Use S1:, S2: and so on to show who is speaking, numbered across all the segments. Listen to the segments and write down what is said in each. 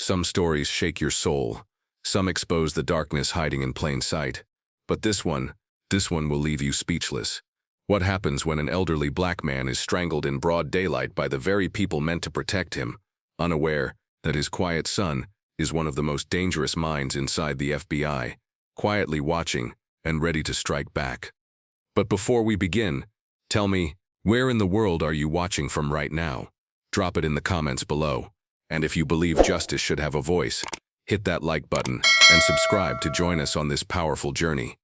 S1: Some stories shake your soul. Some expose the darkness hiding in plain sight. But this one will leave you speechless. What happens when an elderly black man is strangled in broad daylight by the very people meant to protect him, unaware that his quiet son is one of the most dangerous minds inside the FBI, quietly watching and ready to strike back? But before we begin, tell me, where in the world are you watching from right now? Drop it in the comments below. And if you believe justice should have a voice, hit that like button and subscribe to join us on this powerful journey.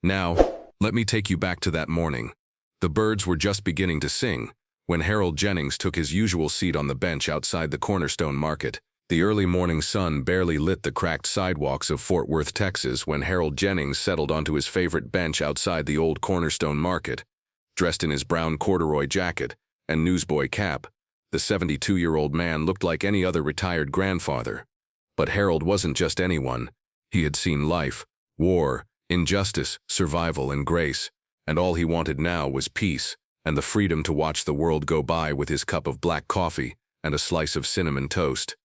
S1: Now, let me take you back to that morning. The birds were just beginning to sing when Harold Jennings took his usual seat on the bench outside the Cornerstone Market. The early morning sun barely lit the cracked sidewalks of Fort Worth, Texas, when Harold Jennings settled onto his favorite bench outside the old Cornerstone Market. Dressed in his brown corduroy jacket and newsboy cap, the 72-year-old man looked like any other retired grandfather. But Harold wasn't just anyone. He had seen life, war, injustice, survival, and grace, and all he wanted now was peace and the freedom to watch the world go by with his cup of black coffee and a slice of cinnamon toast.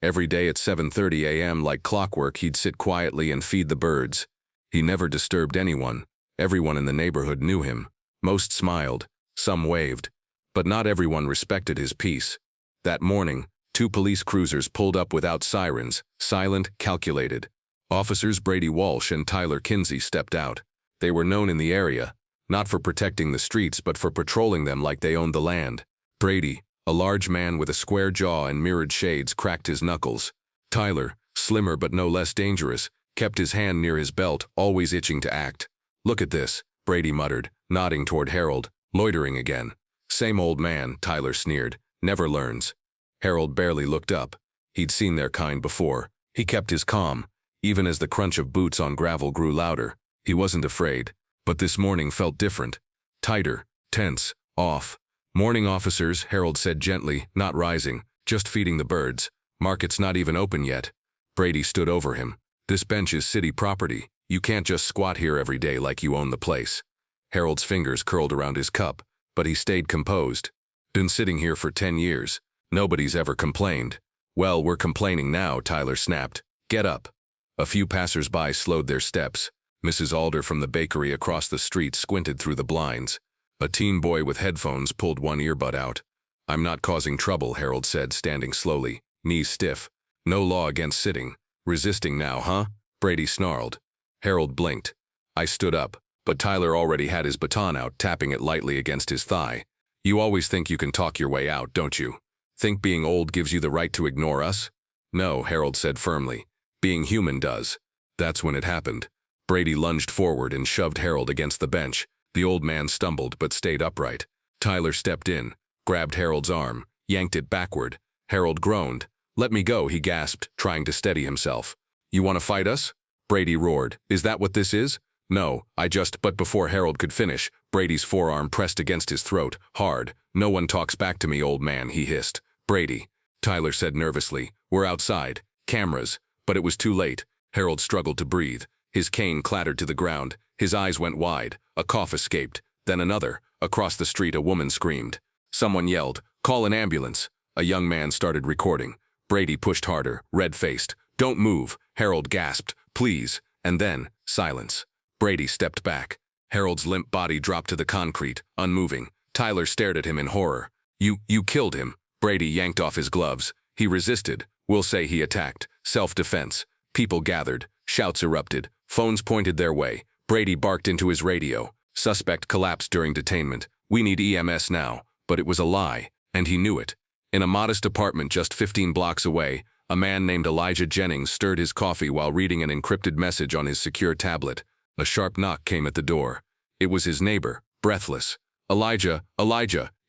S1: Every day at 7:30 a.m. like clockwork, he'd sit quietly and feed the birds. He never disturbed anyone. Everyone in the neighborhood knew him. Most smiled, some waved, but not everyone respected his peace. That morning, 2 police cruisers pulled up without sirens, silent, calculated. Officers Brady Walsh and Tyler Kinsey stepped out. They were known in the area, not for protecting the streets but for patrolling them like they owned the land. Brady, a large man with a square jaw and mirrored shades, cracked his knuckles. Tyler, slimmer but no less dangerous, kept his hand near his belt, always itching to act. "Look at this," Brady muttered, nodding toward Harold. "Loitering again." "Same old man," Tyler sneered. "Never learns." Harold barely looked up. He'd seen their kind before. He kept his calm, even as the crunch of boots on gravel grew louder. He wasn't afraid. But this morning felt different. Tighter, tense, off. "Morning, officers," Harold said gently, not rising, "just feeding the birds. Market's not even open yet." Brady stood over him. "This bench is city property. You can't just squat here every day like you own the place." Harold's fingers curled around his cup, but he stayed composed. "Been sitting here for 10 years. Nobody's ever complained." "Well, we're complaining now," Tyler snapped. "Get up." A few passers-by slowed their steps. Mrs. Alder from the bakery across the street squinted through the blinds. A teen boy with headphones pulled one earbud out. "I'm not causing trouble," Harold said, standing slowly, knees stiff. "No law against sitting. Resisting now, huh?" Brady snarled. Harold blinked. I stood up, but Tyler already had his baton out, tapping it lightly against his thigh. "You always think you can talk your way out, don't you? Think being old gives you the right to ignore us?" "No," Harold said firmly. "Being human does." That's when it happened. Brady lunged forward and shoved Harold against the bench. The old man stumbled but stayed upright. Tyler stepped in, grabbed Harold's arm, yanked it backward. Harold groaned. "Let me go," he gasped, trying to steady himself. "You want to fight us?" Brady roared. "Is that what this is?" "No, But before Harold could finish, Brady's forearm pressed against his throat, hard. "No one talks back to me, old man," he hissed. "Brady," Tyler said nervously. "We're outside. Cameras." But it was too late. Harold struggled to breathe. His cane clattered to the ground. His eyes went wide. A cough escaped. Then another. Across the street, a woman screamed. Someone yelled, "Call an ambulance." A young man started recording. Brady pushed harder, red-faced. "Don't move," Harold gasped. "Please." And then, silence. Brady stepped back. Harold's limp body dropped to the concrete, unmoving. Tyler stared at him in horror. You killed him." Brady yanked off his gloves. "He resisted. We'll say he attacked. Self-defense." People gathered. Shouts erupted. Phones pointed their way. Brady barked into his radio. "Suspect collapsed during detainment. We need EMS now." But it was a lie, and he knew it. In a modest apartment just 15 blocks away, a man named Elijah Jennings stirred his coffee while reading an encrypted message on his secure tablet. A sharp knock came at the door. It was his neighbor, breathless. "Elijah,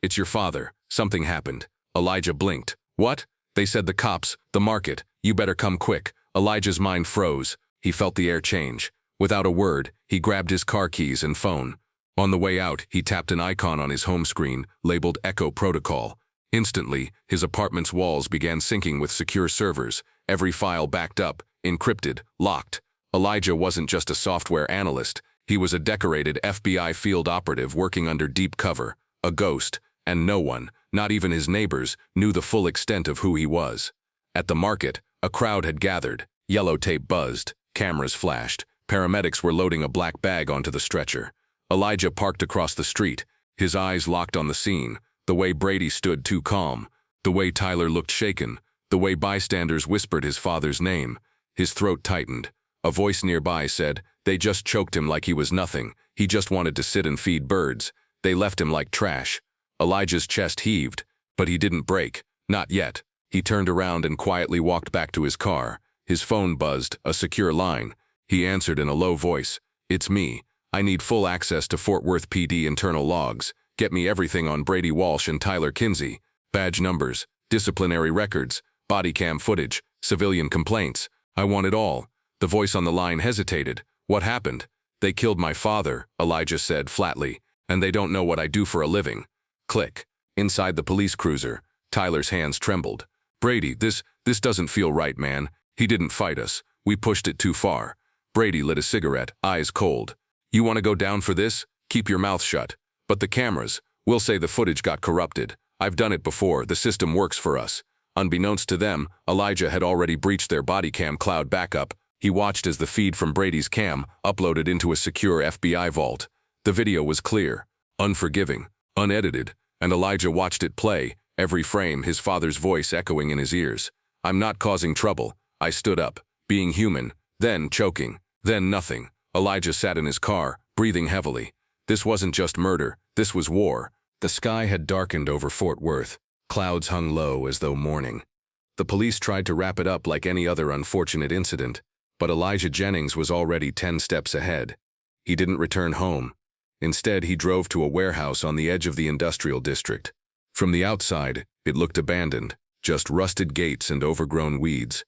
S1: it's your father. Something happened." Elijah blinked. "What?" "They said the cops, the market. You better come quick." Elijah's mind froze. He felt the air change. Without a word, he grabbed his car keys and phone. On the way out, he tapped an icon on his home screen, labeled Echo Protocol. Instantly, his apartment's walls began syncing with secure servers, every file backed up, encrypted, locked. Elijah wasn't just a software analyst. He was a decorated FBI field operative working under deep cover, a ghost, and no one, not even his neighbors, knew the full extent of who he was. At the market, A crowd had gathered. Yellow tape buzzed. Cameras flashed. Paramedics were loading a black bag onto the stretcher. Elijah parked across the street, his eyes locked on the scene, the way Brady stood too calm, the way Tyler looked shaken, the way bystanders whispered his father's name. His throat tightened. A voice nearby said, "They just choked him like he was nothing. He just wanted to sit and feed birds. They left him like trash." Elijah's chest heaved, but he didn't break. Not yet. He turned around and quietly walked back to his car. His phone buzzed, a secure line. He answered in a low voice. "It's me. I need full access to Fort Worth PD internal logs. Get me everything on Brady Walsh and Tyler Kinsey. Badge numbers, disciplinary records, body cam footage, civilian complaints. I want it all." The voice on the line hesitated. "What happened?" "They killed my father," Elijah said flatly, "and they don't know what I do for a living." Click. Inside the police cruiser, Tyler's hands trembled. "Brady, this doesn't feel right, man. He didn't fight us. We pushed it too far." Brady lit a cigarette, eyes cold. "You want to go down for this? Keep your mouth shut. But the cameras, we'll say the footage got corrupted. I've done it before, the system works for us." Unbeknownst to them, Elijah had already breached their body cam cloud backup. He watched as the feed from Brady's cam uploaded into a secure FBI vault. The video was clear, unforgiving, unedited, and Elijah watched it play, every frame his father's voice echoing in his ears. "I'm not causing trouble." I stood up, being human, then choking, then nothing. Elijah sat in his car, breathing heavily. This wasn't just murder, this was war. The sky had darkened over Fort Worth. Clouds hung low as though mourning. The police tried to wrap it up like any other unfortunate incident, but Elijah Jennings was already 10 steps ahead. He didn't return home. Instead, he drove to a warehouse on the edge of the industrial district. From the outside, it looked abandoned, just rusted gates and overgrown weeds.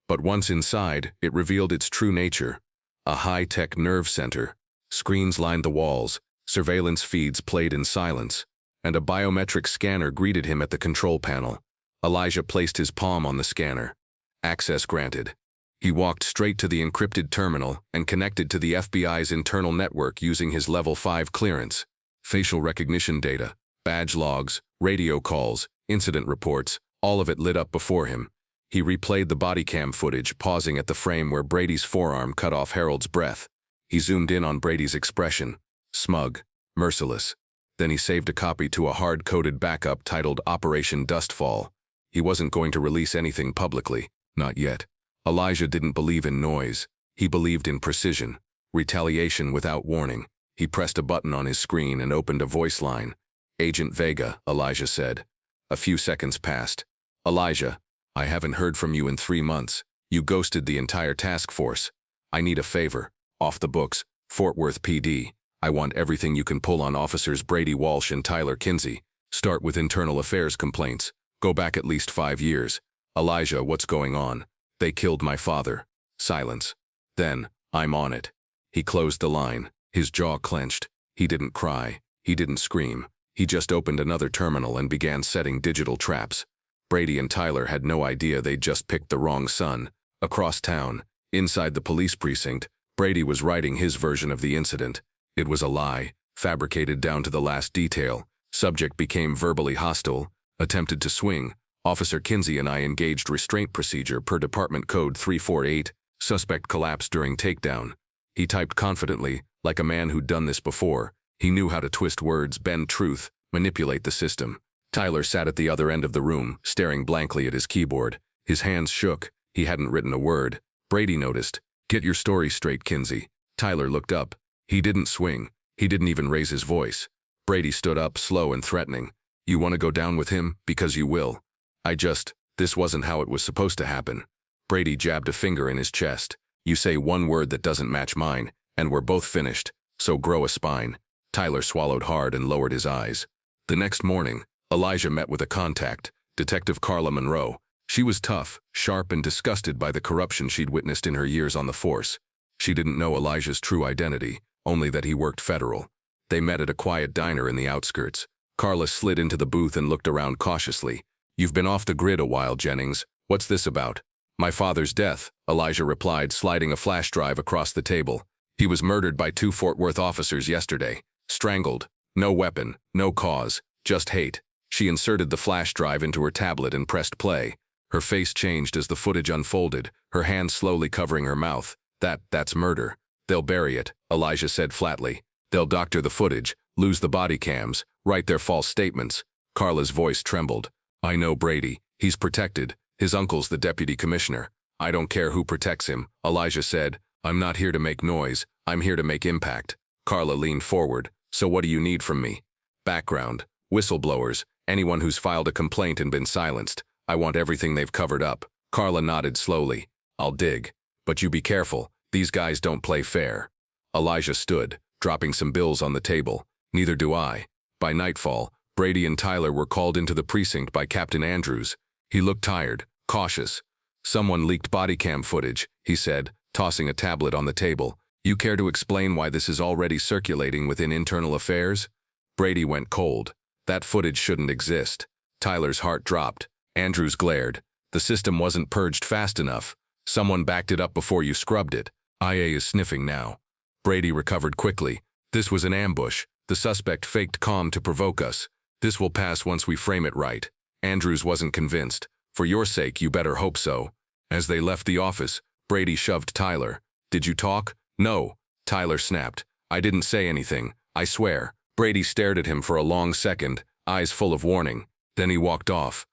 S1: But once inside, it revealed its true nature. A high-tech nerve center. Screens lined the walls, surveillance feeds played in silence, and a biometric scanner greeted him at the control panel. Elijah placed his palm on the scanner. Access granted. He walked straight to the encrypted terminal and connected to the FBI's internal network using his Level 5 clearance. Facial recognition data, badge logs, radio calls, incident reports, all of it lit up before him. He replayed the body cam footage, pausing at the frame where Brady's forearm cut off Harold's breath. He zoomed in on Brady's expression, smug, merciless. Then he saved a copy to a hard-coded backup titled Operation Dustfall. He wasn't going to release anything publicly, not yet. Elijah didn't believe in noise. He believed in precision, retaliation without warning. He pressed a button on his screen and opened a voice line. "Agent Vega," Elijah said. A few seconds passed. "Elijah, I haven't heard from you in 3 months. You ghosted the entire task force. I need a favor. Off the books, Fort Worth PD. I want everything you can pull on officers Brady Walsh and Tyler Kinsey. Start with internal affairs complaints. Go back at least 5 years. Elijah, what's going on? They killed my father." Silence. Then, "I'm on it." He closed the line, his jaw clenched. He didn't cry. He didn't scream. He just opened another terminal and began setting digital traps. Brady and Tyler had no idea they'd just picked the wrong son. Across town, inside the police precinct, Brady was writing his version of the incident. It was a lie, fabricated down to the last detail. Subject became verbally hostile, attempted to swing. Officer Kinsey and I engaged restraint procedure per Department Code 348. Suspect collapsed during takedown. He typed confidently, like a man who'd done this before. He knew how to twist words, bend truth, manipulate the system. Tyler sat at the other end of the room, staring blankly at his keyboard. His hands shook. He hadn't written a word. Brady noticed. "Get your story straight, Kinsey." Tyler looked up. He didn't swing. He didn't even raise his voice. Brady stood up, slow and threatening. "You want to go down with him? Because you will. This wasn't how it was supposed to happen." Brady jabbed a finger in his chest. "You say one word that doesn't match mine, and we're both finished, so grow a spine." Tyler swallowed hard and lowered his eyes. The next morning, Elijah met with a contact, Detective Carla Monroe. She was tough, sharp, and disgusted by the corruption she'd witnessed in her years on the force. She didn't know Elijah's true identity, only that he worked federal. They met at a quiet diner in the outskirts. Carla slid into the booth and looked around cautiously. "You've been off the grid a while, Jennings. What's this about?" "My father's death," Elijah replied, sliding a flash drive across the table. "He was murdered by 2 Fort Worth officers yesterday. Strangled. No weapon, no cause, just hate." She inserted the flash drive into her tablet and pressed play. Her face changed as the footage unfolded, her hand slowly covering her mouth. That's murder. They'll bury it, Elijah said flatly. They'll doctor the footage, lose the body cams, write their false statements. Carla's voice trembled. I know Brady. He's protected. His uncle's the deputy commissioner. I don't care who protects him, Elijah said. I'm not here to make noise. I'm here to make impact. Carla leaned forward. So what do you need from me? Background. Whistleblowers. Anyone who's filed a complaint and been silenced. I want everything they've covered up. Carla nodded slowly. I'll dig. But you be careful. These guys don't play fair. Elijah stood, dropping some bills on the table. Neither do I. By nightfall, Brady and Tyler were called into the precinct by Captain Andrews. He looked tired, cautious. Someone leaked body cam footage, he said, tossing a tablet on the table. You care to explain why this is already circulating within internal affairs? Brady went cold. That footage shouldn't exist. Tyler's heart dropped. Andrews glared. The system wasn't purged fast enough. Someone backed it up before you scrubbed it. IA is sniffing now. Brady recovered quickly. This was an ambush. The suspect faked calm to provoke us. This will pass once we frame it right. Andrews wasn't convinced. For your sake, you better hope so. As they left the office, Brady shoved Tyler. Did you talk? No. Tyler snapped. I didn't say anything. I swear. Brady stared at him for a long second, eyes full of warning. Then he walked off.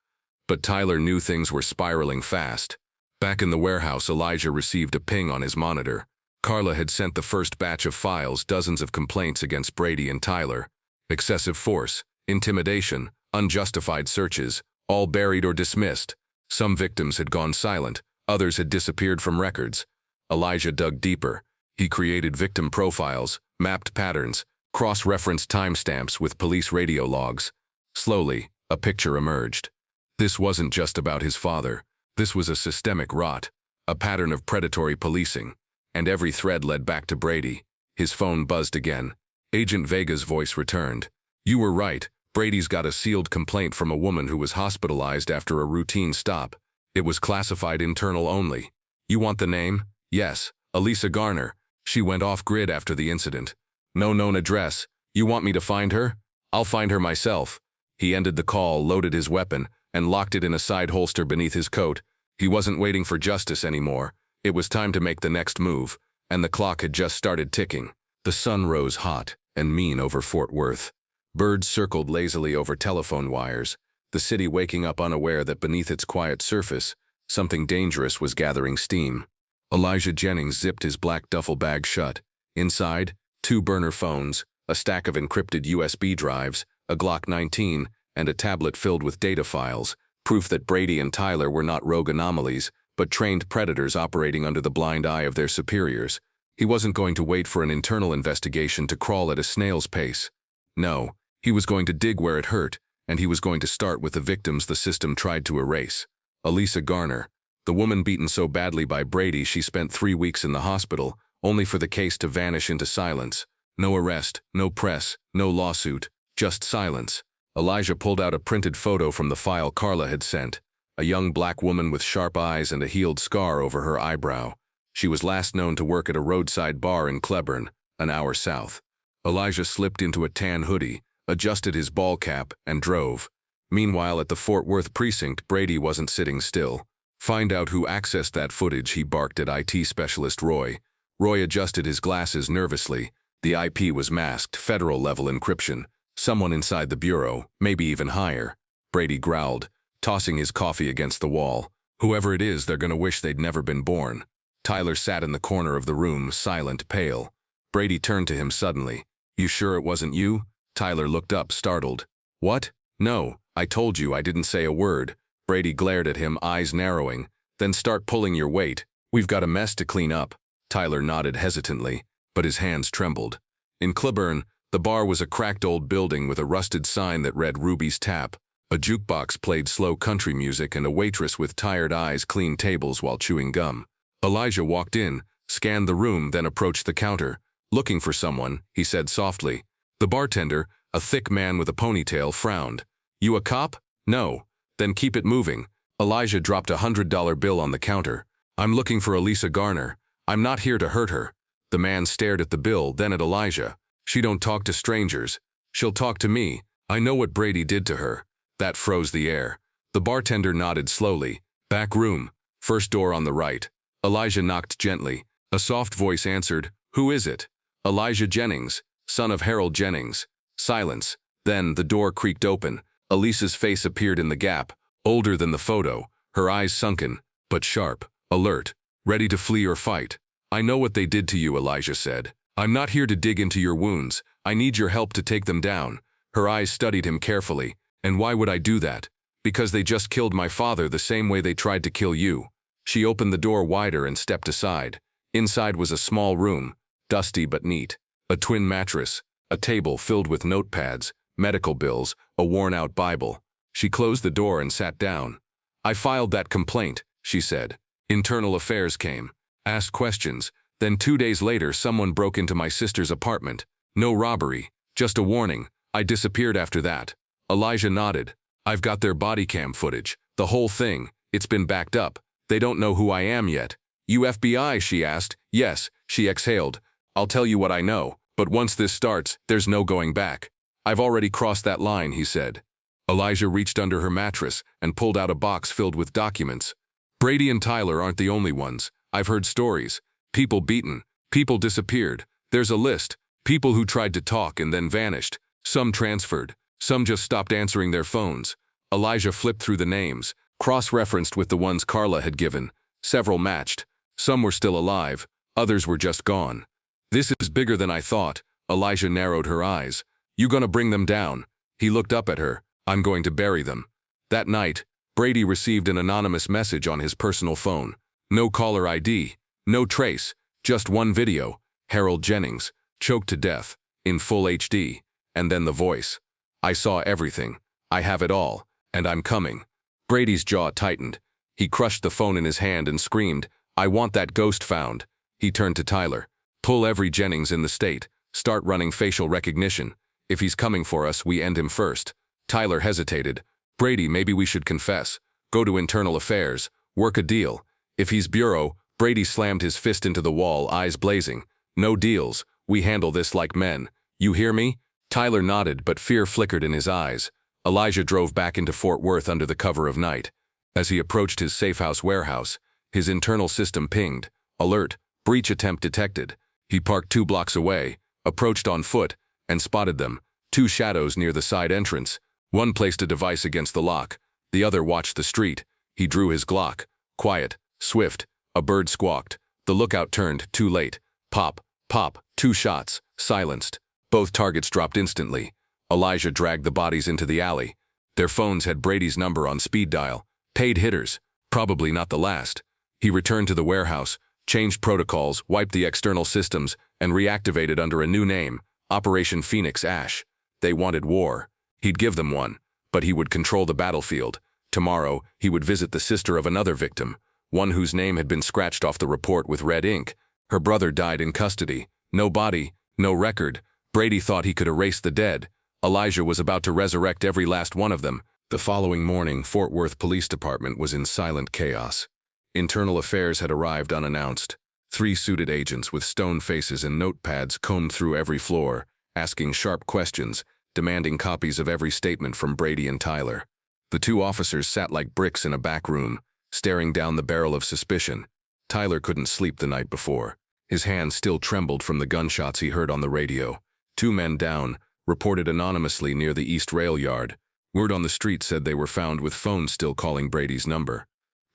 S1: But Tyler knew things were spiraling fast. Back in the warehouse, Elijah received a ping on his monitor. Carla had sent the first batch of files, dozens of complaints against Brady and Tyler. Excessive force, intimidation, unjustified searches, all buried or dismissed. Some victims had gone silent, others had disappeared from records. Elijah dug deeper. He created victim profiles, mapped patterns, cross-referenced timestamps with police radio logs. Slowly, a picture emerged. This wasn't just about his father. This was a systemic rot, a pattern of predatory policing. And every thread led back to Brady. His phone buzzed again. Agent Vega's voice returned. You were right. Brady's got a sealed complaint from a woman who was hospitalized after a routine stop. It was classified internal only. You want the name? Yes. Elisa Garner. She went off-grid after the incident. No known address. You want me to find her? I'll find her myself. He ended the call, loaded his weapon, and locked it in a side holster beneath his coat. He wasn't waiting for justice anymore. It was time to make the next move, and the clock had just started ticking. The sun rose hot and mean over Fort Worth. Birds circled lazily over telephone wires, the city waking up unaware that beneath its quiet surface, something dangerous was gathering steam. Elijah Jennings zipped his black duffel bag shut. Inside, 2 burner phones, a stack of encrypted USB drives, a Glock 19, and a tablet filled with data files, proof that Brady and Tyler were not rogue anomalies, but trained predators operating under the blind eye of their superiors. He wasn't going to wait for an internal investigation to crawl at a snail's pace. No, he was going to dig where it hurt, and he was going to start with the victims the system tried to erase. Elisa Garner, the woman beaten so badly by Brady she spent 3 weeks in the hospital, only for the case to vanish into silence. No arrest, no press, no lawsuit, just silence. Elijah pulled out a printed photo from the file Carla had sent. A young black woman with sharp eyes and a healed scar over her eyebrow. She was last known to work at a roadside bar in Cleburne, an hour south. Elijah slipped into a tan hoodie, adjusted his ball cap, and drove. Meanwhile, at the Fort Worth precinct, Brady wasn't sitting still. Find out who accessed that footage, he barked at IT specialist Roy. Roy adjusted his glasses nervously. The IP was masked, federal-level encryption. Someone inside the bureau, maybe even higher. Brady growled, tossing his coffee against the wall. Whoever it is, they're gonna wish they'd never been born. Tyler sat in the corner of the room, silent, pale. Brady turned to him suddenly. You sure it wasn't you? Tyler looked up, startled. What? No, I told you I didn't say a word. Brady glared at him, eyes narrowing. Then start pulling your weight. We've got a mess to clean up. Tyler nodded hesitantly, but his hands trembled. In Cleburne, the bar was a cracked old building with a rusted sign that read Ruby's Tap. A jukebox played slow country music and a waitress with tired eyes cleaned tables while chewing gum. Elijah walked in, scanned the room, then approached the counter. Looking for someone, he said softly. The bartender, a thick man with a ponytail, frowned. You a cop? No. Then keep it moving. Elijah dropped a $100 bill on the counter. I'm looking for Elisa Garner. I'm not here to hurt her. The man stared at the bill, then at Elijah. She don't talk to strangers. She'll talk to me. I know what Brady did to her. That froze the air. The bartender nodded slowly. Back room, first door on the right. Elijah knocked gently. A soft voice answered, "Who is it?" "Elijah Jennings, son of Harold Jennings." Silence. Then the door creaked open. Elisa's face appeared in the gap, older than the photo, her eyes sunken, but sharp, alert, ready to flee or fight. "I know what they did to you," Elijah said. "I'm not here to dig into your wounds. I need your help to take them down." Her eyes studied him carefully. "And why would I do that?" "Because they just killed my father the same way they tried to kill you." She opened the door wider and stepped aside. Inside was a small room, dusty but neat. A twin mattress, a table filled with notepads, medical bills, a worn-out Bible. She closed the door and sat down. "I filed that complaint," she said. "Internal Affairs came. Asked questions. Then 2 days later someone broke into my sister's apartment. No robbery, just a warning. I disappeared after that." Elijah nodded. "I've got their body cam footage. The whole thing. It's been backed up. They don't know who I am yet." "You FBI?" she asked. "Yes," she exhaled. "I'll tell you what I know, but once this starts, there's no going back." "I've already crossed that line," he said. Elijah reached under her mattress and pulled out a box filled with documents. "Brady and Tyler aren't the only ones. I've heard stories. People beaten. People disappeared. There's a list. People who tried to talk and then vanished. Some transferred. Some just stopped answering their phones." Elijah flipped through the names, cross-referenced with the ones Carla had given. Several matched. Some were still alive. Others were just gone. "This is bigger than I thought." Elijah narrowed her eyes. "You gonna bring them down?" He looked up at her. "I'm going to bury them." That night, Brady received an anonymous message on his personal phone. No caller ID. No trace. Just one video. Harold Jennings, choked to death, in full HD. And then the voice. "I saw everything. I have it all. And I'm coming." Brady's jaw tightened. He crushed the phone in his hand and screamed, "I want that ghost found." He turned to Tyler. "Pull every Jennings in the state. Start running facial recognition. If he's coming for us, we end him first." Tyler hesitated. "Brady, maybe we should confess. Go to Internal Affairs. Work a deal. If he's bureau." Brady slammed his fist into the wall, eyes blazing. "No deals. We handle this like men. You hear me?" Tyler nodded, but fear flickered in his eyes. Elijah drove back into Fort Worth under the cover of night. As he approached his safehouse warehouse, his internal system pinged. "Alert. Breach attempt detected." He parked 2 blocks away, approached on foot, and spotted them. 2 shadows near the side entrance. One placed a device against the lock. The other watched the street. He drew his Glock. Quiet. Swift. A bird squawked. The lookout turned, too late. Pop. Pop. 2 shots. Silenced. Both targets dropped instantly. Elijah dragged the bodies into the alley. Their phones had Brady's number on speed dial. Paid hitters. Probably not the last. He returned to the warehouse, changed protocols, wiped the external systems, and reactivated under a new name, Operation Phoenix Ash. They wanted war. He'd give them one, but he would control the battlefield. Tomorrow, he would visit the sister of another victim, one whose name had been scratched off the report with red ink. Her brother died in custody. No body, no record. Brady thought he could erase the dead. Elijah was about to resurrect every last one of them. The following morning, Fort Worth Police Department was in silent chaos. Internal Affairs had arrived unannounced. 3 suited agents with stone faces and notepads combed through every floor, asking sharp questions, demanding copies of every statement from Brady and Tyler. The 2 officers sat like bricks in a back room, staring down the barrel of suspicion. Tyler couldn't sleep the night before. His hands still trembled from the gunshots he heard on the radio. 2 men down, reported anonymously near the East Rail Yard. Word on the street said they were found with phones still calling Brady's number.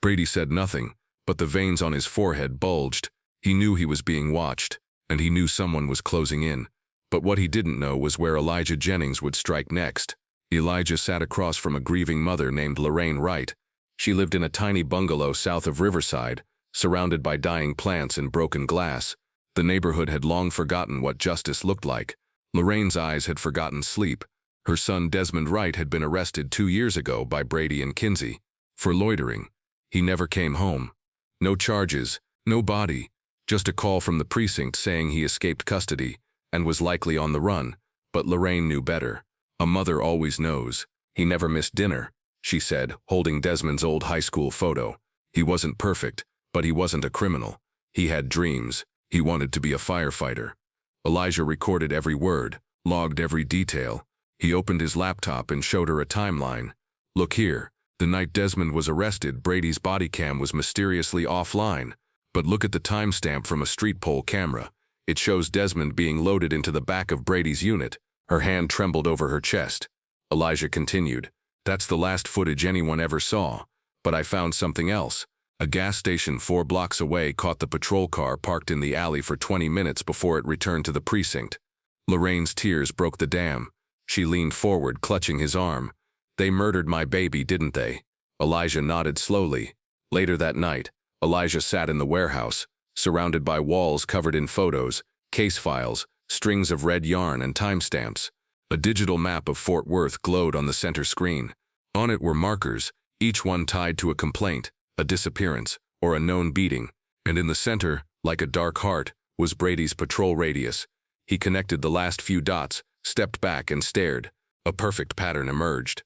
S1: Brady said nothing, but the veins on his forehead bulged. He knew he was being watched, and he knew someone was closing in. But what he didn't know was where Elijah Jennings would strike next. Elijah sat across from a grieving mother named Lorraine Wright. She lived in a tiny bungalow south of Riverside, surrounded by dying plants and broken glass. The neighborhood had long forgotten what justice looked like. Lorraine's eyes had forgotten sleep. Her son Desmond Wright had been arrested 2 years ago by Brady and Kinsey for loitering. He never came home. No charges, no body, just a call from the precinct saying he escaped custody and was likely on the run. But Lorraine knew better. A mother always knows. He never missed dinner, she said, holding Desmond's old high school photo. He wasn't perfect, but he wasn't a criminal. He had dreams. He wanted to be a firefighter. Elijah recorded every word, logged every detail. He opened his laptop and showed her a timeline. "Look here, The night Desmond was arrested, Brady's body cam was mysteriously offline. But look at the timestamp from a street pole camera. It shows Desmond being loaded into the back of Brady's unit. Her hand trembled over her chest. Elijah continued, "That's the last footage anyone ever saw. But I found something else. A gas station 4 blocks away caught the patrol car parked in the alley for 20 minutes before it returned to the precinct." Lorraine's tears broke the dam. She leaned forward, clutching his arm. "They murdered my baby, didn't they?" Elijah nodded slowly. Later that night, Elijah sat in the warehouse, surrounded by walls covered in photos, case files, strings of red yarn, and timestamps. A digital map of Fort Worth glowed on the center screen. On it were markers, each one tied to a complaint, a disappearance, or a known beating. And in the center, like a dark heart, was Brady's patrol radius. He connected the last few dots, stepped back, and stared. A perfect pattern emerged.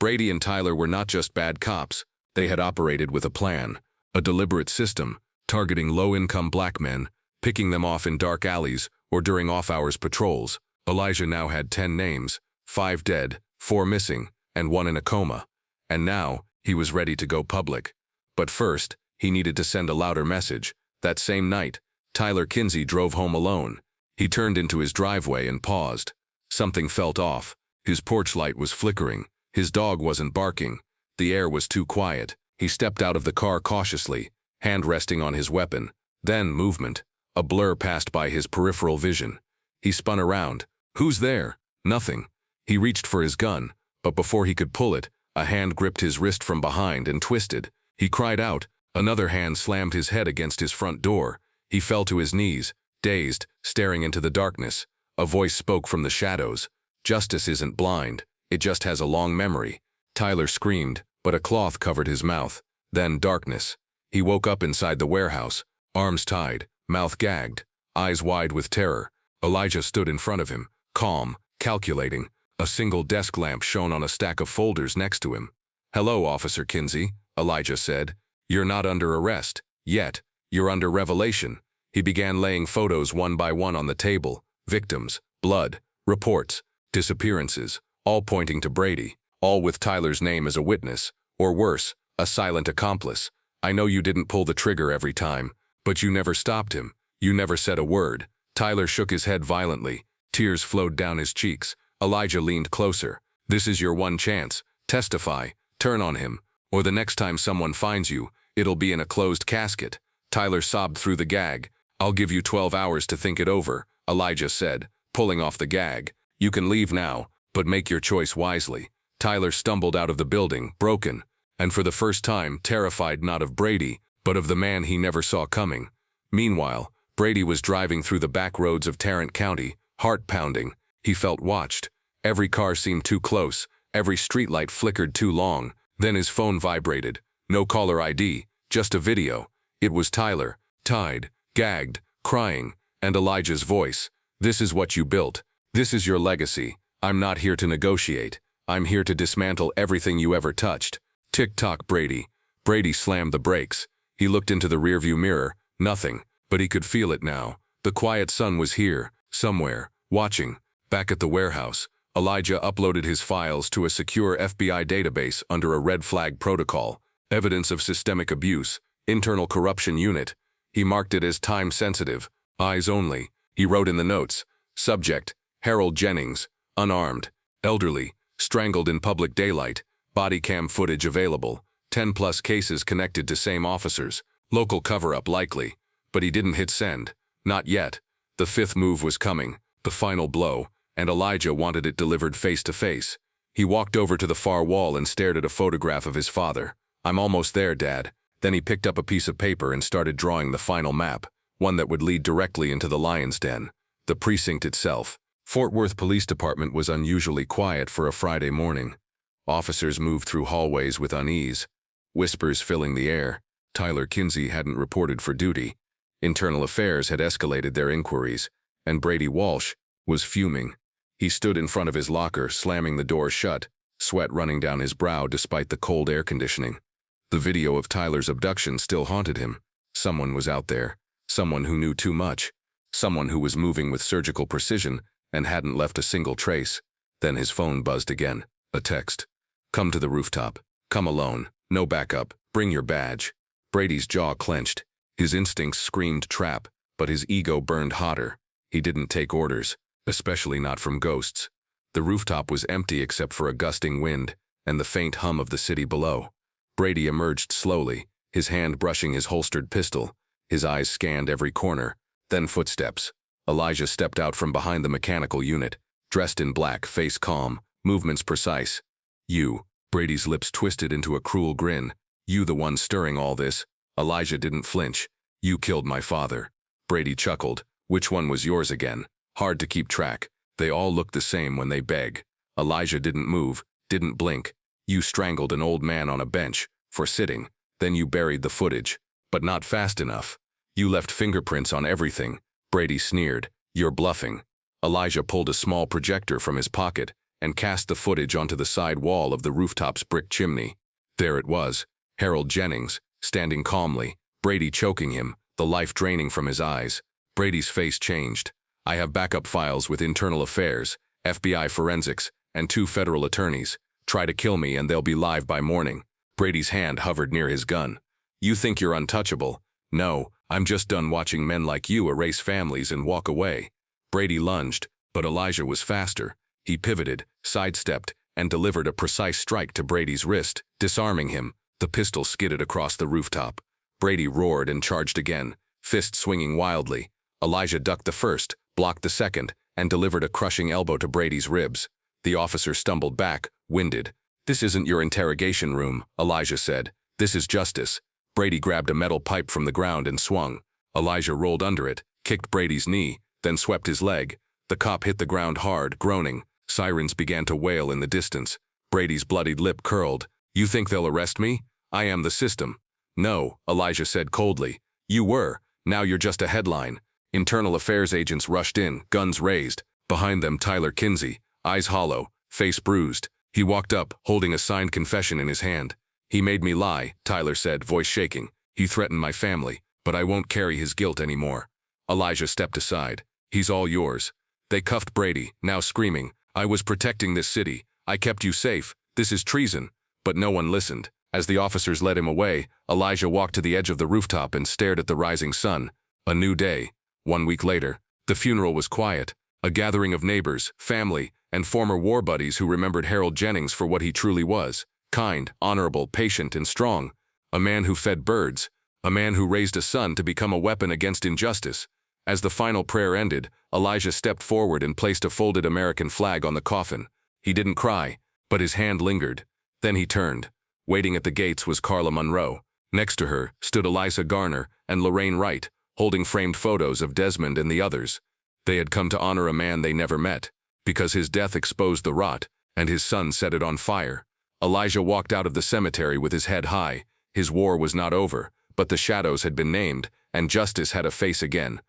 S1: Brady and Tyler were not just bad cops. They had operated with a plan, a deliberate system, targeting low-income black men, picking them off in dark alleys or during off-hours patrols. Elijah now had 10 names, 5 dead, 4 missing, and 1 in a coma. And now, he was ready to go public. But first, he needed to send a louder message. That same night, Tyler Kinsey drove home alone. He turned into his driveway and paused. Something felt off. His porch light was flickering. His dog wasn't barking. The air was too quiet. He stepped out of the car cautiously, hand resting on his weapon. Then movement. A blur passed by his peripheral vision. He spun around. Who's there? Nothing. He reached for his gun, but before he could pull it, a hand gripped his wrist from behind and twisted. He cried out. Another hand slammed his head against his front door. He fell to his knees, dazed, staring into the darkness. A voice spoke from the shadows. "Justice isn't blind. It just has a long memory." Tyler screamed, but a cloth covered his mouth. Then darkness. He woke up inside the warehouse, arms tied, mouth gagged, eyes wide with terror. Elijah stood in front of him, calm, calculating. A single desk lamp shone on a stack of folders next to him. "Hello, Officer Kinsey," Elijah said. "You're not under arrest, yet. You're under revelation." He began laying photos one by one on the table. Victims, blood, reports, disappearances, all pointing to Brady, all with Tyler's name as a witness, or worse, a silent accomplice. "I know you didn't pull the trigger every time, but you never stopped him. You never said a word." Tyler shook his head violently. Tears flowed down his cheeks. Elijah leaned closer. "This is your one chance. Testify. Turn on him. Or the next time someone finds you, it'll be in a closed casket." Tyler sobbed through the gag. "I'll give you 12 hours to think it over," Elijah said, pulling off the gag. "You can leave now, but make your choice wisely." Tyler stumbled out of the building, broken, and for the first time terrified not of Brady, but of the man he never saw coming. Meanwhile, Brady was driving through the back roads of Tarrant County, heart pounding. He felt watched. Every car seemed too close. Every streetlight flickered too long. Then his phone vibrated. No caller ID, just a video. It was Tyler, tied, gagged, crying, and Elijah's voice. "This is what you built. This is your legacy. I'm not here to negotiate. I'm here to dismantle everything you ever touched." Tick-tock, Brady. Brady slammed the brakes. He looked into the rearview mirror. Nothing. But he could feel it now. The quiet sun was here, somewhere, watching. Back at the warehouse, Elijah uploaded his files to a secure FBI database under a red flag protocol. Evidence of systemic abuse, internal corruption unit. He marked it as time-sensitive, eyes only. He wrote in the notes, "Subject, Harold Jennings, unarmed, elderly, strangled in public daylight, body cam footage available, 10+ cases connected to same officers, local cover-up likely." But he didn't hit send. Not yet. The 5th move was coming, the final blow, and Elijah wanted it delivered face-to-face. He walked over to the far wall and stared at a photograph of his father. "I'm almost there, Dad." Then he picked up a piece of paper and started drawing the final map, one that would lead directly into the lion's den, the precinct itself. Fort Worth Police Department was unusually quiet for a Friday morning. Officers moved through hallways with unease, whispers filling the air. Tyler Kinsey hadn't reported for duty. Internal Affairs had escalated their inquiries, and Brady Walsh was fuming. He stood in front of his locker, slamming the door shut, sweat running down his brow despite the cold air conditioning. The video of Tyler's abduction still haunted him. Someone was out there, someone who knew too much, someone who was moving with surgical precision and hadn't left a single trace. Then his phone buzzed again. A text. "Come to the rooftop. Come alone. No backup. Bring your badge. Brady's jaw clenched. His instincts screamed trap, but his ego burned hotter. He didn't take orders, especially not from ghosts. The rooftop was empty except for a gusting wind and the faint hum of the city below. Brady emerged slowly, his hand brushing his holstered pistol. His eyes scanned every corner. Then footsteps. Elijah stepped out from behind the mechanical unit, dressed in black, face calm, movements precise. You. Brady's lips twisted into a cruel grin. You the one stirring all this. Elijah didn't flinch. You killed my father. Brady chuckled. Which one was yours again? Hard to keep track. They all look the same when they beg. Elijah didn't move, didn't blink. You strangled an old man on a bench, for sitting. Then you buried the footage. But not fast enough. You left fingerprints on everything. Brady sneered. You're bluffing. Elijah pulled a small projector from his pocket and cast the footage onto the side wall of the rooftop's brick chimney. There it was, Harold Jennings, standing calmly, Brady choking him, the life draining from his eyes. Brady's face changed. I have backup files with internal affairs, FBI forensics, and 2 federal attorneys. Try to kill me and they'll be live by morning. Brady's hand hovered near his gun. You think you're untouchable? No, I'm just done watching men like you erase families and walk away. Brady lunged, but Elijah was faster. He pivoted, sidestepped, and delivered a precise strike to Brady's wrist, disarming him. The pistol skidded across the rooftop. Brady roared and charged again, fist swinging wildly. Elijah ducked the first, blocked the second, and delivered a crushing elbow to Brady's ribs. The officer stumbled back, winded. This isn't your interrogation room, Elijah said. This is justice. Brady grabbed a metal pipe from the ground and swung. Elijah rolled under it, kicked Brady's knee, then swept his leg. The cop hit the ground hard, groaning. Sirens began to wail in the distance. Brady's bloodied lip curled. You think they'll arrest me? I am the system. No, Elijah said coldly. You were. Now you're just a headline. Internal affairs agents rushed in, guns raised. Behind them, Tyler Kinsey, eyes hollow, face bruised. He walked up, holding a signed confession in his hand. He made me lie, Tyler said, voice shaking. He threatened my family, but I won't carry his guilt anymore. Elijah stepped aside. He's all yours. They cuffed Brady, now screaming. I was protecting this city. I kept you safe. This is treason. But no one listened. As the officers led him away, Elijah walked to the edge of the rooftop and stared at the rising sun. A new day. 1 week later, the funeral was quiet. A gathering of neighbors, family, and former war buddies who remembered Harold Jennings for what he truly was. Kind, honorable, patient, and strong. A man who fed birds. A man who raised a son to become a weapon against injustice. As the final prayer ended, Elijah stepped forward and placed a folded American flag on the coffin. He didn't cry, but his hand lingered. Then he turned. Waiting at the gates was Carla Monroe. Next to her stood Eliza Garner and Lorraine Wright, holding framed photos of Desmond and the others. They had come to honor a man they never met, because his death exposed the rot, and his son set it on fire. Elijah walked out of the cemetery with his head high. His war was not over, but the shadows had been named, and justice had a face again.